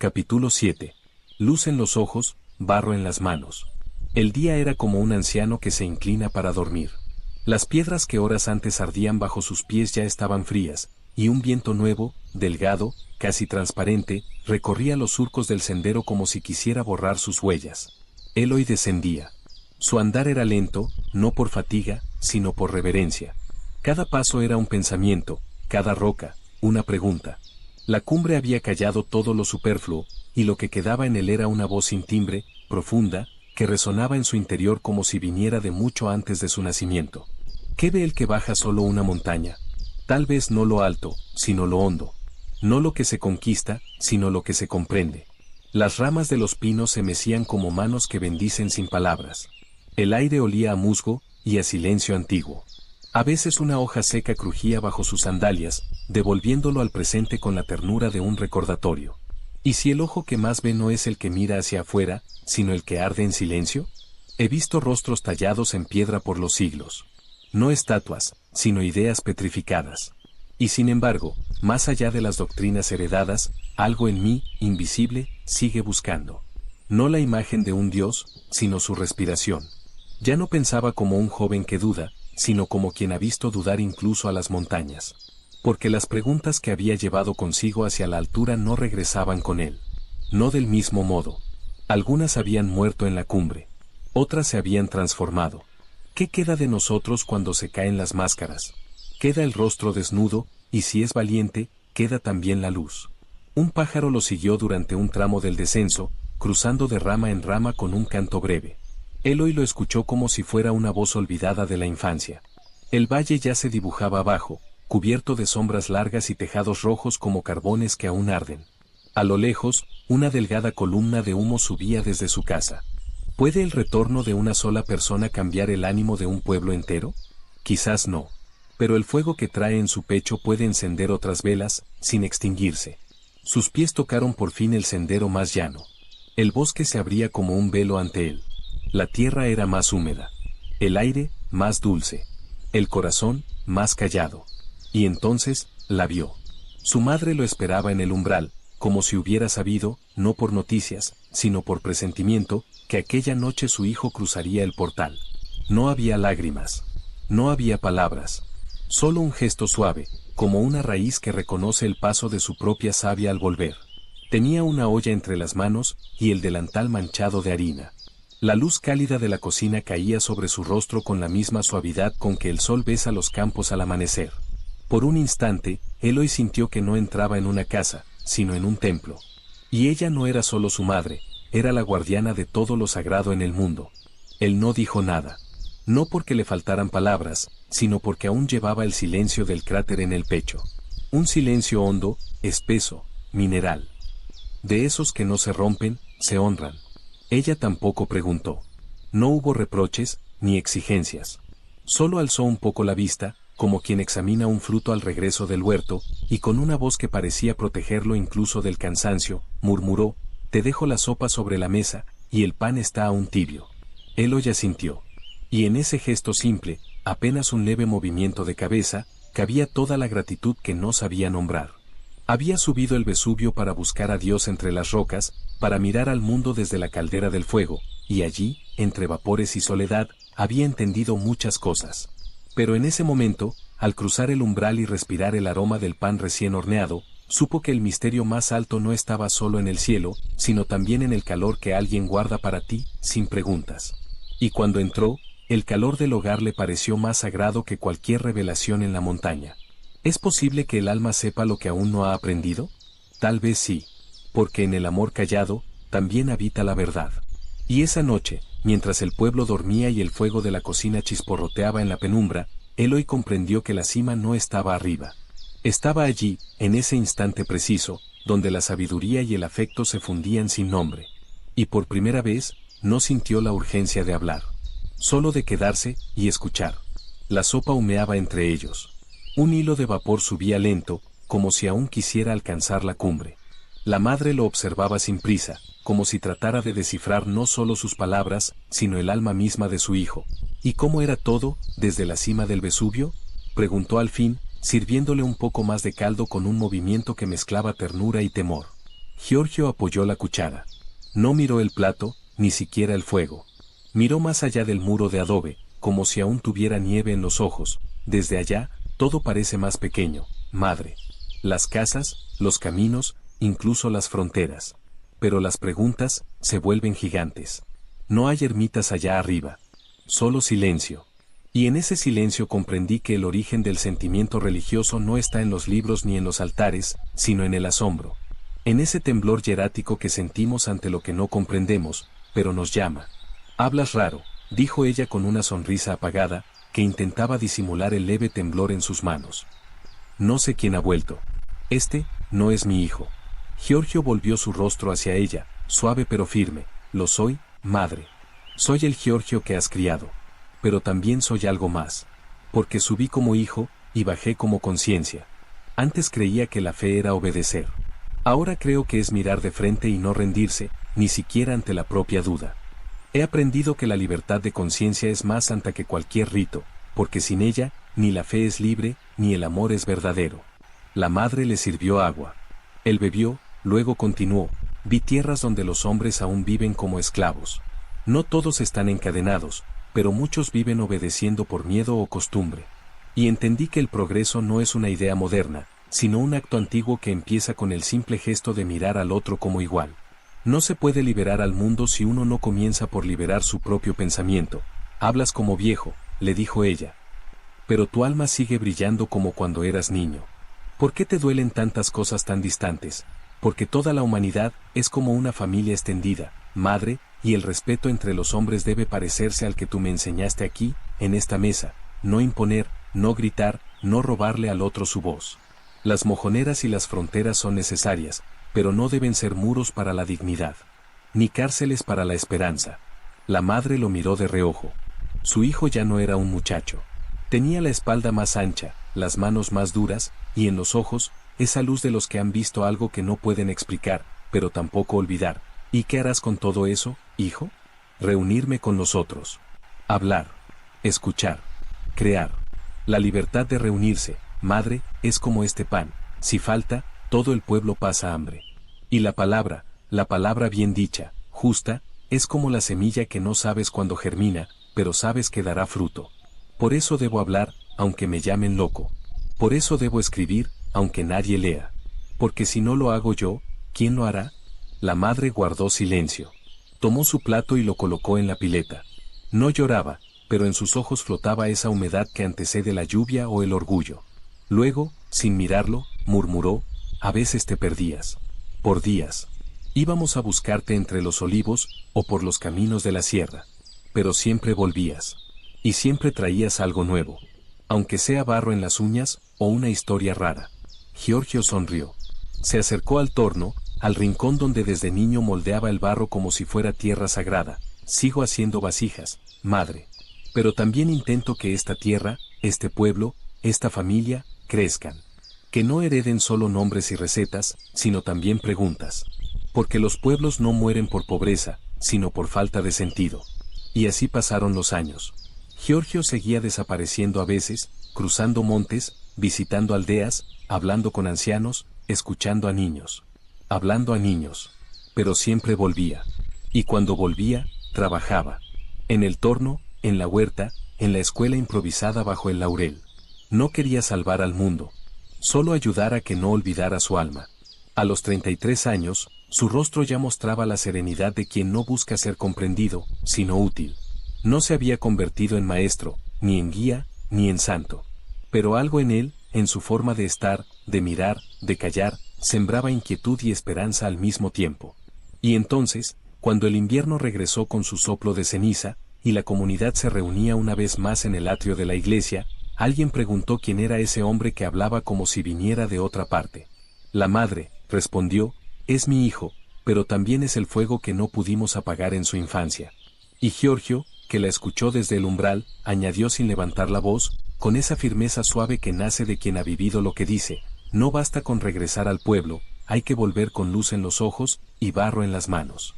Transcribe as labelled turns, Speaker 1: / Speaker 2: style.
Speaker 1: Capítulo 7. Luz en los ojos, barro en las manos. El día era como un anciano que se inclina para dormir. Las piedras que horas antes ardían bajo sus pies ya estaban frías, y un viento nuevo, delgado, casi transparente, recorría los surcos del sendero como si quisiera borrar sus huellas. Eloy descendía. Su andar era lento, no por fatiga, sino por reverencia. Cada paso era un pensamiento, cada roca, una pregunta. La cumbre había callado todo lo superfluo, y lo que quedaba en él era una voz sin timbre, profunda, que resonaba en su interior como si viniera de mucho antes de su nacimiento. ¿Qué ve el que baja solo una montaña? Tal vez no lo alto, sino lo hondo. No lo que se conquista, sino lo que se comprende. Las ramas de los pinos se mecían como manos que bendicen sin palabras. El aire olía a musgo y a silencio antiguo. A veces una hoja seca crujía bajo sus sandalias, devolviéndolo al presente con la ternura de un recordatorio. ¿Y si el ojo que más ve no es el que mira hacia afuera, sino el que arde en silencio? He visto rostros tallados en piedra por los siglos. No estatuas, sino ideas petrificadas. Y sin embargo, más allá de las doctrinas heredadas, algo en mí, invisible, sigue buscando. No la imagen de un dios, sino su respiración. Ya no pensaba como un joven que duda, sino como quien ha visto dudar incluso a las montañas. Porque las preguntas que había llevado consigo hacia la altura no regresaban con él. No del mismo modo. Algunas habían muerto en la cumbre. Otras se habían transformado. ¿Qué queda de nosotros cuando se caen las máscaras? Queda el rostro desnudo, y si es valiente, queda también la luz. Un pájaro lo siguió durante un tramo del descenso, cruzando de rama en rama con un canto breve. Eloy lo escuchó como si fuera una voz olvidada de la infancia. El valle ya se dibujaba abajo, cubierto de sombras largas y tejados rojos como carbones que aún arden. A lo lejos, una delgada columna de humo subía desde su casa. ¿Puede el retorno de una sola persona cambiar el ánimo de un pueblo entero? Quizás no. Pero el fuego que trae en su pecho puede encender otras velas, sin extinguirse. Sus pies tocaron por fin el sendero más llano. El bosque se abría como un velo ante él. La tierra era más húmeda. El aire, más dulce. El corazón, más callado. Y entonces, la vio. Su madre lo esperaba en el umbral, como si hubiera sabido, no por noticias, sino por presentimiento, que aquella noche su hijo cruzaría el portal. No había lágrimas. No había palabras. Solo un gesto suave, como una raíz que reconoce el paso de su propia savia al volver. Tenía una olla entre las manos, y el delantal manchado de harina. La luz cálida de la cocina caía sobre su rostro con la misma suavidad con que el sol besa los campos al amanecer. Por un instante, Eloy sintió que no entraba en una casa, sino en un templo. Y ella no era solo su madre, era la guardiana de todo lo sagrado en el mundo. Él no dijo nada. No porque le faltaran palabras, sino porque aún llevaba el silencio del cráter en el pecho. Un silencio hondo, espeso, mineral. De esos que no se rompen, se honran. Ella tampoco preguntó. No hubo reproches, ni exigencias. Solo alzó un poco la vista, como quien examina un fruto al regreso del huerto, y con una voz que parecía protegerlo incluso del cansancio, murmuró: «Te dejo la sopa sobre la mesa, y el pan está aún tibio». Eloy asintió. Y en ese gesto simple, apenas un leve movimiento de cabeza, cabía toda la gratitud que no sabía nombrar. Había subido el Vesubio para buscar a Dios entre las rocas, para mirar al mundo desde la caldera del fuego, y allí, entre vapores y soledad, había entendido muchas cosas. Pero en ese momento, al cruzar el umbral y respirar el aroma del pan recién horneado, supo que el misterio más alto no estaba solo en el cielo, sino también en el calor que alguien guarda para ti, sin preguntas. Y cuando entró, el calor del hogar le pareció más sagrado que cualquier revelación en la montaña. ¿Es posible que el alma sepa lo que aún no ha aprendido? Tal vez sí, porque en el amor callado, también habita la verdad. Y esa noche, mientras el pueblo dormía y el fuego de la cocina chisporroteaba en la penumbra, Eloy comprendió que la cima no estaba arriba. Estaba allí, en ese instante preciso, donde la sabiduría y el afecto se fundían sin nombre. Y por primera vez, no sintió la urgencia de hablar. Solo de quedarse y escuchar. La sopa humeaba entre ellos. Un hilo de vapor subía lento, como si aún quisiera alcanzar la cumbre. La madre lo observaba sin prisa, como si tratara de descifrar no solo sus palabras, sino el alma misma de su hijo. ¿Y cómo era todo, desde la cima del Vesubio?, preguntó al fin, sirviéndole un poco más de caldo con un movimiento que mezclaba ternura y temor. Giorgio apoyó la cuchara. No miró el plato, ni siquiera el fuego. Miró más allá del muro de adobe, como si aún tuviera nieve en los ojos. Desde allá, todo parece más pequeño, madre. Las casas, los caminos, incluso las fronteras. Pero las preguntas se vuelven gigantes. No hay ermitas allá arriba. Solo silencio. Y en ese silencio comprendí que el origen del sentimiento religioso no está en los libros ni en los altares, sino en el asombro. En ese temblor hierático que sentimos ante lo que no comprendemos, pero nos llama. Hablas raro, dijo ella con una sonrisa apagada, que intentaba disimular el leve temblor en sus manos. No sé quién ha vuelto. Este, no es mi hijo. Giorgio volvió su rostro hacia ella, suave pero firme. Lo soy, madre. Soy el Giorgio que has criado. Pero también soy algo más. Porque subí como hijo, y bajé como conciencia. Antes creía que la fe era obedecer. Ahora creo que es mirar de frente y no rendirse, ni siquiera ante la propia duda. He aprendido que la libertad de conciencia es más santa que cualquier rito, porque sin ella, ni la fe es libre, ni el amor es verdadero. La madre le sirvió agua. Él bebió, luego continuó, vi tierras donde los hombres aún viven como esclavos. No todos están encadenados, pero muchos viven obedeciendo por miedo o costumbre. Y entendí que el progreso no es una idea moderna, sino un acto antiguo que empieza con el simple gesto de mirar al otro como igual. No se puede liberar al mundo si uno no comienza por liberar su propio pensamiento. Hablas como viejo, le dijo ella. Pero tu alma sigue brillando como cuando eras niño. ¿Por qué te duelen tantas cosas tan distantes? Porque toda la humanidad es como una familia extendida, madre, y el respeto entre los hombres debe parecerse al que tú me enseñaste aquí, en esta mesa, no imponer, no gritar, no robarle al otro su voz. Las mojoneras y las fronteras son necesarias, pero no deben ser muros para la dignidad, ni cárceles para la esperanza. La madre lo miró de reojo. Su hijo ya no era un muchacho. Tenía la espalda más ancha, las manos más duras, y en los ojos, esa luz de los que han visto algo que no pueden explicar, pero tampoco olvidar. ¿Y qué harás con todo eso, hijo? Reunirme con los otros. Hablar. Escuchar. Crear. La libertad de reunirse, madre, es como este pan. Si falta, todo el pueblo pasa hambre. Y la palabra bien dicha, justa, es como la semilla que no sabes cuándo germina, pero sabes que dará fruto. Por eso debo hablar, aunque me llamen loco. Por eso debo escribir, aunque nadie lea. Porque si no lo hago yo, ¿quién lo hará? La madre guardó silencio. Tomó su plato y lo colocó en la pileta. No lloraba, pero en sus ojos flotaba esa humedad que antecede la lluvia o el orgullo. Luego, sin mirarlo, murmuró, a veces te perdías. Por días. Íbamos a buscarte entre los olivos, o por los caminos de la sierra. Pero siempre volvías. Y siempre traías algo nuevo. Aunque sea barro en las uñas, o una historia rara. Giorgio sonrió. Se acercó al torno, al rincón donde desde niño moldeaba el barro como si fuera tierra sagrada. Sigo haciendo vasijas, madre. Pero también intento que esta tierra, este pueblo, esta familia, crezcan. Que no hereden solo nombres y recetas, sino también preguntas. Porque los pueblos no mueren por pobreza, sino por falta de sentido. Y así pasaron los años. Giorgio seguía desapareciendo a veces, cruzando montes, visitando aldeas, hablando con ancianos, escuchando a niños. Hablando a niños. Pero siempre volvía. Y cuando volvía, trabajaba. En el torno, en la huerta, en la escuela improvisada bajo el laurel. No quería salvar al mundo. Solo ayudar a que no olvidara su alma. A los 33 años, su rostro ya mostraba la serenidad de quien no busca ser comprendido, sino útil. No se había convertido en maestro, ni en guía, ni en santo. Pero algo en él, en su forma de estar, de mirar, de callar, sembraba inquietud y esperanza al mismo tiempo. Y entonces, cuando el invierno regresó con su soplo de ceniza, y la comunidad se reunía una vez más en el atrio de la iglesia, alguien preguntó quién era ese hombre que hablaba como si viniera de otra parte. La madre, respondió, es mi hijo, pero también es el fuego que no pudimos apagar en su infancia. Y Giorgio, que la escuchó desde el umbral, añadió sin levantar la voz, con esa firmeza suave que nace de quien ha vivido lo que dice, no basta con regresar al pueblo, hay que volver con luz en los ojos, y barro en las manos.